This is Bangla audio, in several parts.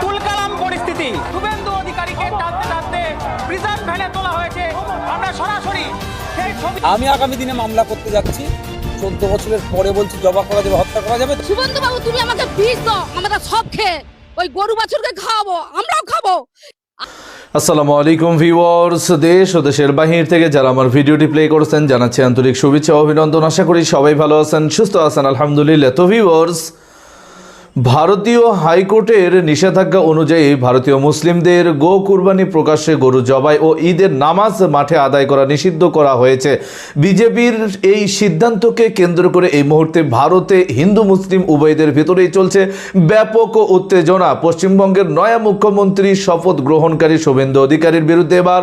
তুলকালাম পরিস্থিতি, শুভেন্দু অধিকারীকে টানতে টানতে প্রিজন ভ্যানে তোলা হয়েছে। আমরা সরাসরি সেই ছবি। আমি আগামী দিনে মামলা করতে যাচ্ছি। 14 বছরের পরে বলছি জবা করা যাবে, হত্যা করা যাবে। শুভেন্দু বাবু, তুমি আমাকে বীজ দাও, আমরা সব খেয়ে ওই গরু বাছুরকে খাওয়াবো, আমরাও খাবো। আসসালামু আলাইকুম ভিউয়ার্স, দেশ ও দেশের বাহির থেকে যারা আমার ভিডিওটি প্লে করেছেন জানাচ্ছি আন্তরিক শুভেচ্ছা ও অভিনন্দন। আশা করি সবাই ভালো আছেন, সুস্থ আছেন, আলহামদুলিল্লাহ। তো ভিউয়ার্স, ভারতীয় হাইকোর্টের নিষেধাজ্ঞা অনুযায়ী ভারতীয় মুসলিমদের গো কুরবানি, প্রকাশ্যে গরু জবাই ও ঈদের নামাজ মাঠে আদায় করা নিষিদ্ধ করা হয়েছে। বিজেপির এই সিদ্ধান্তকে কেন্দ্র করে এই মুহূর্তে ভারতে হিন্দু মুসলিম উভয়দের ভেতরেই চলছে ব্যাপক উত্তেজনা। পশ্চিমবঙ্গের নয়া মুখ্যমন্ত্রী শপথ গ্রহণকারী শুভেন্দু অধিকারীর বিরুদ্ধে এবার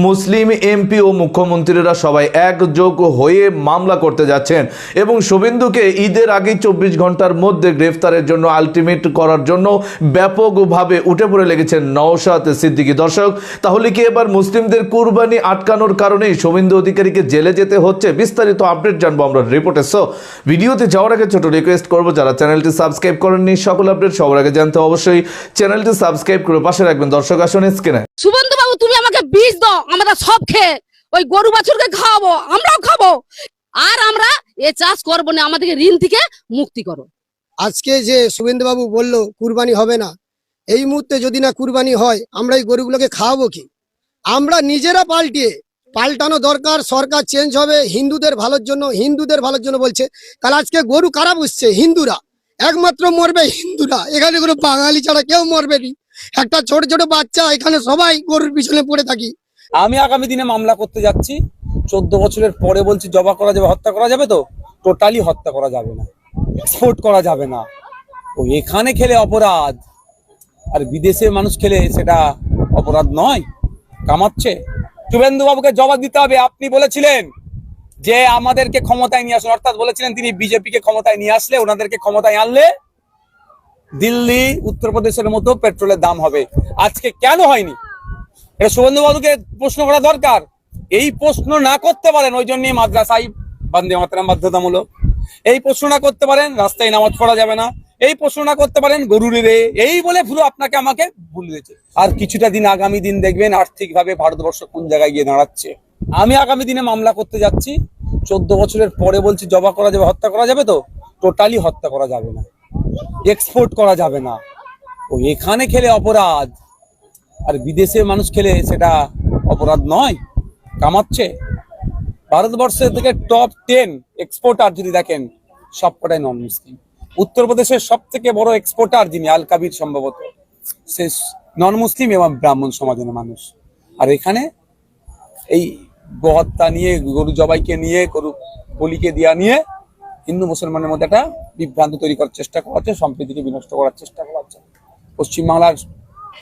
মুসলিম এমপি ও মুখ্যমন্ত্রীরা সবাই একযোগ হয়ে মামলা করতে যাচ্ছেন এবং শুভেন্দুকে ঈদের আগেই 24 ঘন্টার মধ্যে গ্রেফতারের জন্য আলটিমেট করার জন্য ব্যাপকভাবে উঠে পড়ে লেগেছেন নওশাদ সিদ্দিকী। দর্শক, তাহলে কি এবার মুসলিমদের কুরবানি আটকানোর কারণেই শুভেন্দু অধিকারীকে জেলে যেতে হচ্ছে? বিস্তারিত আপডেট জানবো আমরা রিপোর্টে। সো ভিডিওতে যাওয়ার আগে ছোট রিকোয়েস্ট করবো, যারা চ্যানেলটি সাবস্ক্রাইব করেননি সকল আপডেট সবার আগে জানতে অবশ্যই চ্যানেলটি সাবস্ক্রাইব করে পাশে রাখবেন। দর্শক, আসুন স্ক্রিনে। শুভেন্দু বাবু, তুমি আমাকে বীজ দাও, আমরা সব খেয়ে ওই গরু বাছুরকে খাওয়াবো, আমরাও খাবো। আর আমরা এ চাষ করবো না, আমাদেরকে ঋণ থেকে মুক্তি করো। আজকে যে শুভেন্দুবাবু বললো কুরবানি হবে না, এই মুহূর্তে যদি না কুরবানি হয় আমরা এই গরুগুলোকে খাওয়াবো কি? আমরা নিজেরা পাল্টানো দরকার। সরকার চেঞ্জ হবে হিন্দুদের ভালোর জন্য বলছে। তাহলে আজকে গরু কারা বুঝছে? হিন্দুরা। একমাত্র মরবে হিন্দুরা, এখানে কোনো বাঙালি ছাড়া কেউ মরবে না। একটা ছোট ছোট বাচ্চা, এখানে সবাই গরুর পিছনে পড়ে থাকি। আমি আগামী দিনে মামলা করতে যাচ্ছি। 14 বছরের পরে বলছি জবা করা যাবে, হত্যা করা যাবে। তো টোটালি হত্যা করা যাবে না, এক্সপোর্ট করা যাবে না। ও এখানে খেলে অপরাধ, আর বিদেশে মানুষ খেলে সেটা অপরাধ নয়, কামাচ্ছে। শুভেন্দু বাবুকে জবাব দিতে হবে। আপনি বলেছিলেন যে আমাদেরকে ক্ষমতায় নিয়ে আসুন, অর্থাৎ বলেছিলেন তিনি বিজেপিকে ক্ষমতায় নিয়ে আসলে, ওনাদেরকে ক্ষমতায় আনলে দিল্লি উত্তরপ্রদেশের মতো পেট্রোলের দাম হবে। আজকে কেন হয়নি? এটা শুভেন্দু বাবুকে প্রশ্ন করা দরকার। এই প্রশ্ন না করতে পারেন, ওই জন্যই মাদ্রাসায় বন্দে মাতরম বাধ্যতামূলক। এই প্রশ্ন না করতে পারেন, রাস্তায় নামাজ পড়া যাবে না। এই প্রশ্ন না করতে পারেন, গরুর রে, এই বলে পুরো আপনাকে আমাকে ভুল দিয়েছে। আর কিছুটা দিন, আগামী দিন দেখবেন আর্থিকভাবে ভারতবর্ষ কোন জায়গায় গিয়ে দাঁড়াচ্ছে। আমি আগামী দিনে মামলা করতে যাচ্ছি। 14 বছরের পরে বলছি জবা করা যাবে, হত্যা করা যাবে। তো টোটালি হত্যা করা যাবে না, এক্সপোর্ট করা যাবে না। ও এখানে খেলে অপরাধ, আর বিদেশে মানুষ খেলে সেটা অপরাধ নয়, কামাচ্ছে। ভারতবর্ষের থেকে টপ 10 এক্সপোর্টার যদি দেখেন, সবকটাই নন মুসলিম। উত্তরপ্রদেশের সব থেকে বড় এক্সপোর্টার যিনি, আল কাবির সম্ভবত, সে নন মুসলিম এবং ব্রাহ্মণ সমাজের মানুষ। আর এখানে এই গোহত্যা নিয়ে, গরু জবাইকে নিয়ে, গরু বলিকে দেওয়া নিয়ে হিন্দু মুসলমানের মধ্যে একটা বিভ্রান্তি তৈরি করার চেষ্টা করা হচ্ছে, সম্প্রীতিকে বিনষ্ট করার চেষ্টা করা হচ্ছে। পশ্চিমবাংলার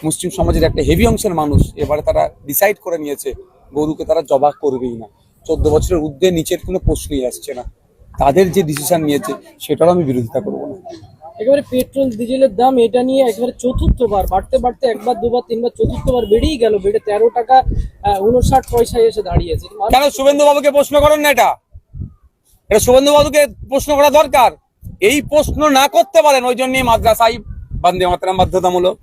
মুসলিম সমাজের একটা হেভি অংশের মানুষ এবারে তারা ডিসাইড করে নিয়েছে গরুকে তারা জবা করবেই না। 14 বছরের ঊর্ধ্বে নিচের কোনো প্রশ্নই আসছে না। তাদের যে ডিসিশন নিয়েছে সেটারও আমি বিরোধিতা করবো না। একেবারে পেট্রোল ডিজেলের দাম এটা নিয়ে একেবারে চতুর্থবার বাড়তে একবার দুবার তিনবার চতুর্থবার বেড়েই গেল। বেড়ে 13 টাকা 59 পয়সায় এসে দাঁড়িয়েছে। কেন শুভেন্দু বাবুকে প্রশ্ন করেন না? এটা শুভেন্দু বাবুকে প্রশ্ন করা দরকার। এই প্রশ্ন না করতে পারেন, ওই জন্যই মাদ্রাসায় বন্দে মাতরম বাধ্যতামূলক।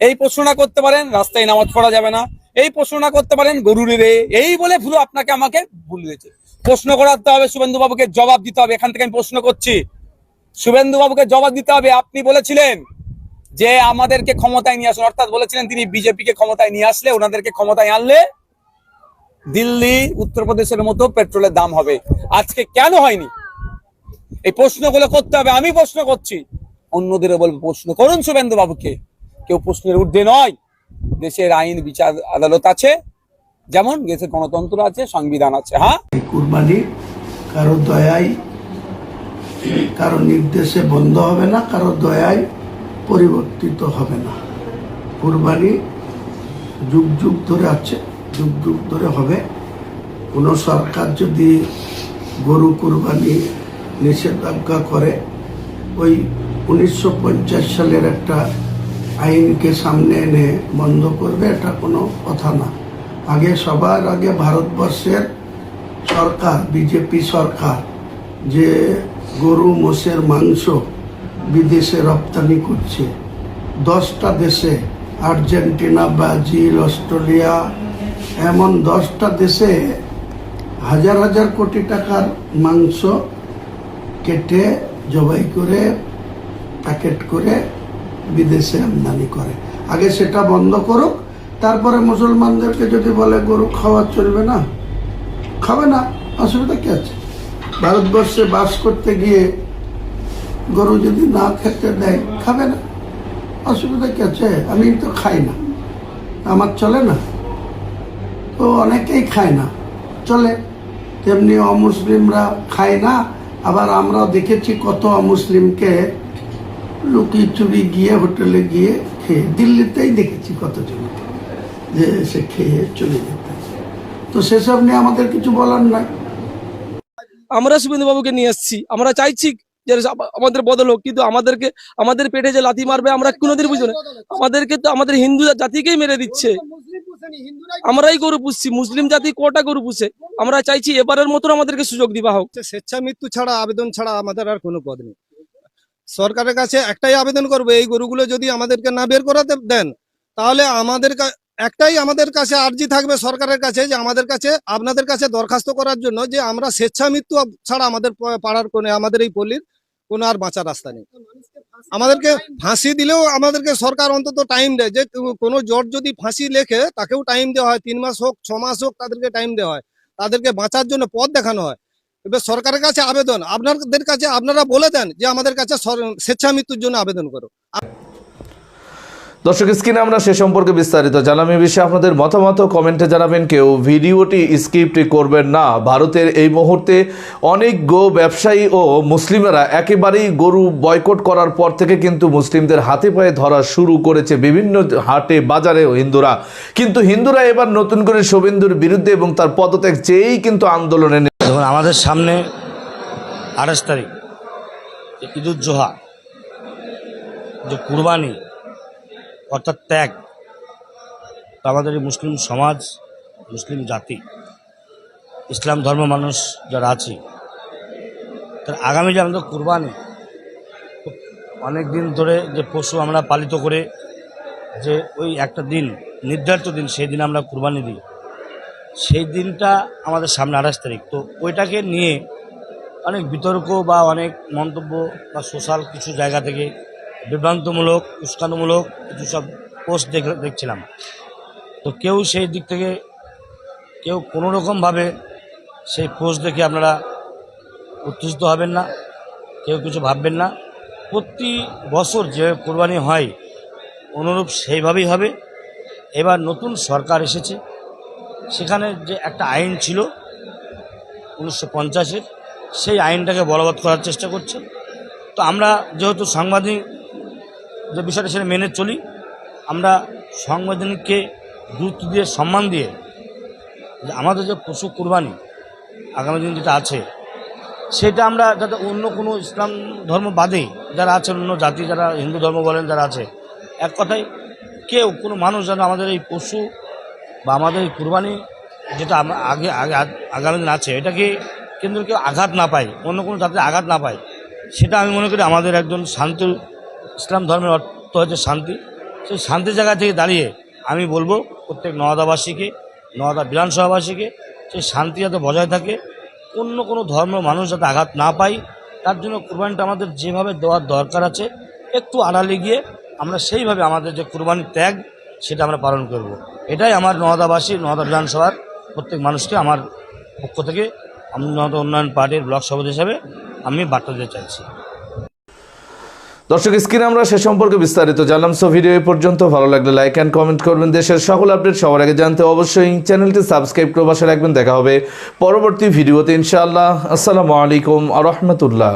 এই প্রশ্ন না করতে পারেন, রাস্তায় নামাজ পড়া যাবে না। এই প্রশ্ন না করতে পারেন, গরুর রে, এই বলে পুরো আপনাকে আমাকে ভুল দিয়েছে। প্রশ্ন করাতে হবে, শুভেন্দু বাবুকে জবাব দিতে হবে। এখান থেকে আমি প্রশ্ন করছি, শুভেন্দু বাবুকে জবাব দিতে হবে। আপনি বলেছিলেন যে আমাদেরকে ক্ষমতায় নিয়ে আসুন, অর্থাৎ বলেছিলেন তিনি বিজেপিকে ক্ষমতায় নিয়ে আসলে, ওনাদেরকে ক্ষমতায় আনলে দিল্লি উত্তরপ্রদেশের মতো পেট্রোলের দাম হবে। আজকে কেন হয়নি? এই প্রশ্নগুলো করতে হবে। আমি প্রশ্ন করছি, অন্যদেরও বলবো প্রশ্ন করুন শুভেন্দু বাবুকে। কেউ প্রশ্নের ঊর্ধ্বে নয়। দেশের আইন বিচার আদালত আছে, যেমন দেশের গণতন্ত্র আছে, সংবিধান আছে। হ্যাঁ, কুরবানি কারো দয়ায়, কারো নির্দেশে বন্ধ হবে না, কারো দয়ায় পরিবর্তিত হবে না। কুরবানি যুগ যুগ ধরে আছে, যুগ যুগ ধরে হবে। কোনো সরকার যদি গরু কুরবানি নিষেধাজ্ঞা করে, ওই 1950 সালের একটা আইনকে সামনে এনে বন্ধ করবে, এটা কোনো কথা না। সবার আগে ভারতবর্ষের সরকার, বিজেপি সরকার, যে গরু মোষের মাংস বিদেশে রপ্তানি করছে। 10টা দেশে, আর্জেন্টিনা, ব্রাজিল, অস্ট্রেলিয়া, এমন 10টা দেশে হাজার হাজার কোটি টাকার মাংস কেটে জবাই করে প্যাকেট করে বিদেশে আমদানি করে। আগে সেটা বন্ধ করুক, তারপরে মুসলমানদেরকে যদি বলে গরু খাওয়া চলবে না, খাবে না, অসুবিধা কি আছে? ভারতবর্ষে বাস করতে গিয়ে গরু যদি না খেতে দেয়, খাবে না, অসুবিধা কি আছে? আমি তো খাই না, আমার চলে না, তো অনেকেই খায় না, চলে। তেমনি অমুসলিমরা খায় না, আবার আমরাও দেখেছি কত অমুসলিমকে লুকিয়ে চুরি গিয়ে হোটেলে গিয়ে খেয়ে, দিল্লিতেই দেখেছি কতজনকে যে সে খেয়ে চলে যেতে। তো সেসব নিয়ে আমাদের কিছু বলার নাই। আমরা শুভেন্দু বাবুকে নিয়ে এসেছি, আমরা চাইছি যে আমাদের বদল হোক, কিন্তু আমাদের পেটে যে লাথি মারবে আমরা কোনোদিন বুঝবো না। আমাদেরকে তো আমাদের হিন্দু জাতিকেই মেরে দিচ্ছে। আমরাই গরু পুষছি, মুসলিম জাতি কটা গরু পুষে। আমরা চাইছি এবারের মতন আমাদেরকে সুযোগ দিবা হোক। স্বেচ্ছা মৃত্যু ছাড়া, আবেদন ছাড়া আমাদের আর কোনো পথ নেই। সরকারের কাছে একটাই আবেদন করবো, এই গরুগুলো যদি আমাদেরকে না বের করাতে দেন, তাহলে একটাই আমাদের কাছে আর্জি থাকবে সরকারের কাছে, যে আমাদের কাছে আপনাদের কাছে দরখাস্ত করার জন্য যে আমরা স্বেচ্ছা মৃত্যু ছাড়া আমাদের পাড়ার কোণে, আমাদের এই পল্লীর কোনো আর বাঁচার রাস্তা নেই। আমাদেরকে ফাঁসি দিলেও আমাদেরকে সরকার অন্তত টাইম দেয়, যে কোনো জজ যদি ফাঁসি লেখে তাকেও টাইম দেওয়া হয়, 3 মাস হোক 6 মাস হোক, তাদেরকে টাইম দেওয়া হয়, তাদেরকে বাঁচার জন্য পথ দেখানো হয়। এবার সরকারের কাছে আবেদন, আপনাদের কাছে আপনারা বলে দেন যে আমাদের কাছে স্বেচ্ছা মৃত্যুর জন্য আবেদন করো। দর্শক, স্ক্রিনে আমরা সে সম্পর্কে বিস্তারিত জানলাম। এই বিষয়ে আপনাদের মতামত কমেন্টে জানাবেন। কেউ ভিডিওটি স্কিপ করবেন না। ভারতের এই মুহূর্তে অনেক গো ব্যবসায়ী ও মুসলিমেরা একেবারেই গরু বয়কট করার পর থেকে কিন্তু মুসলিমদের হাতে পায়ে ধরা শুরু করেছে বিভিন্ন হাটে বাজারেও হিন্দুরা। কিন্তু হিন্দুরা এবার নতুন করে শুভেন্দুর বিরুদ্ধে এবং তার পদত্যাগ চেয়েই কিন্তু আন্দোলনে। দেখুন, আমাদের সামনে 28 তারিখ ঈদুজ্জোহা, যে কুরবানি অর্থাৎ ত্যাগ, আমাদের এই মুসলিম সমাজ, মুসলিম জাতি, ইসলাম ধর্ম মানুষ যারা আছি, তার আগামী যে আমাদের কুরবানি, অনেক দিন ধরে যে পশু আমরা পালিত করে যে ওই একটা দিন, নির্ধারিত দিন, সেই দিন আমরা কুরবানি দিই, সেই দিনটা আমাদের সামনে 28 তারিখ। তো ওইটাকে নিয়ে অনেক বিতর্ক বা অনেক মন্তব্য বা সোশ্যাল কিছু জায়গা থেকে বিভ্রান্তমূলক, উস্কানোমূলক কিছু সব পোস্ট দেখছিলাম। তো কেউ সেই দিক থেকে কেউ কোনোরকমভাবে সেই পোস্ট দেখে আপনারা উত্তেজিত হবেন না, কেউ কিছু ভাববেন না। প্রতি বছর যে কোরবানি হয় অনুরূপ সেইভাবেই হবে। এবার নতুন সরকার এসেছে, সেখানে যে একটা আইন ছিল 1950-এর, সেই আইনটাকে বলবৎ করার চেষ্টা করছে। তো আমরা যেহেতু সাংবাদিক যে বিষয়টা সেটা মেনে চলি, আমরা সাংবাদিককে গুরুত্ব দিয়ে, সম্মান দিয়ে, যে আমাদের যে পশু কুরবানি আগামী দিন যেটা আছে, সেটা আমরা যাতে অন্য কোনো ইসলাম ধর্ম বাদে যারা আছেন, অন্য জাতি যারা হিন্দু ধর্ম বলেন যারা আছে, এক কথায় কেউ কোনো মানুষ যেন আমাদের এই পশু বা আমাদের এই কুরবানি যেটা আগামী দিন আছে, এটাকে কেন্দ্র কেউ আঘাত না পায়, অন্য কোনো জাতির আঘাত না পায়, সেটা আমি মনে করি আমাদের একজন শান্তি, ইসলাম ধর্মের অর্থ হচ্ছে শান্তি। সেই শান্তির জায়গা থেকে দাঁড়িয়ে আমি বলবো প্রত্যেক নওয়াদাবাসীকে, নওয়াদা বিধানসভাবাসীকে, সেই শান্তি যাতে বজায় থাকে, অন্য কোনো ধর্ম মানুষ যাতে আঘাত না পায়, তার জন্য কুরবানিটা আমাদের যেভাবে দেওয়ার দরকার আছে, একটু আড়ালে গিয়ে আমরা সেইভাবে আমাদের যে কুরবানির ত্যাগ সেটা আমরা পালন করব। এটাই আমার নওয়াদাবাসী, নওয়াদা বিধানসভার প্রত্যেক মানুষকে আমার পক্ষ থেকে, আমি নওয়াদা উন্নয়ন পার্টির ব্লক সভাপতি হিসাবে আমি বার্তা দিতে চাইছি। দর্শক, স্ক্রিনে আমরা সে সম্পর্কে বিস্তারিত জানলাম। সো ভিডিও এই পর্যন্ত। ভালো লাগলে লাইক অ্যান্ড কমেন্ট করবেন। দেশের সকল আপডেট সবার আগে জানতে অবশ্যই চ্যানেলটি সাবস্ক্রাইব করে পাশে রাখবেন। দেখা হবে পরবর্তী ভিডিওতে ইনশাআল্লাহ। আসসালামু আলাইকুম ওয়া রাহমাতুল্লাহ।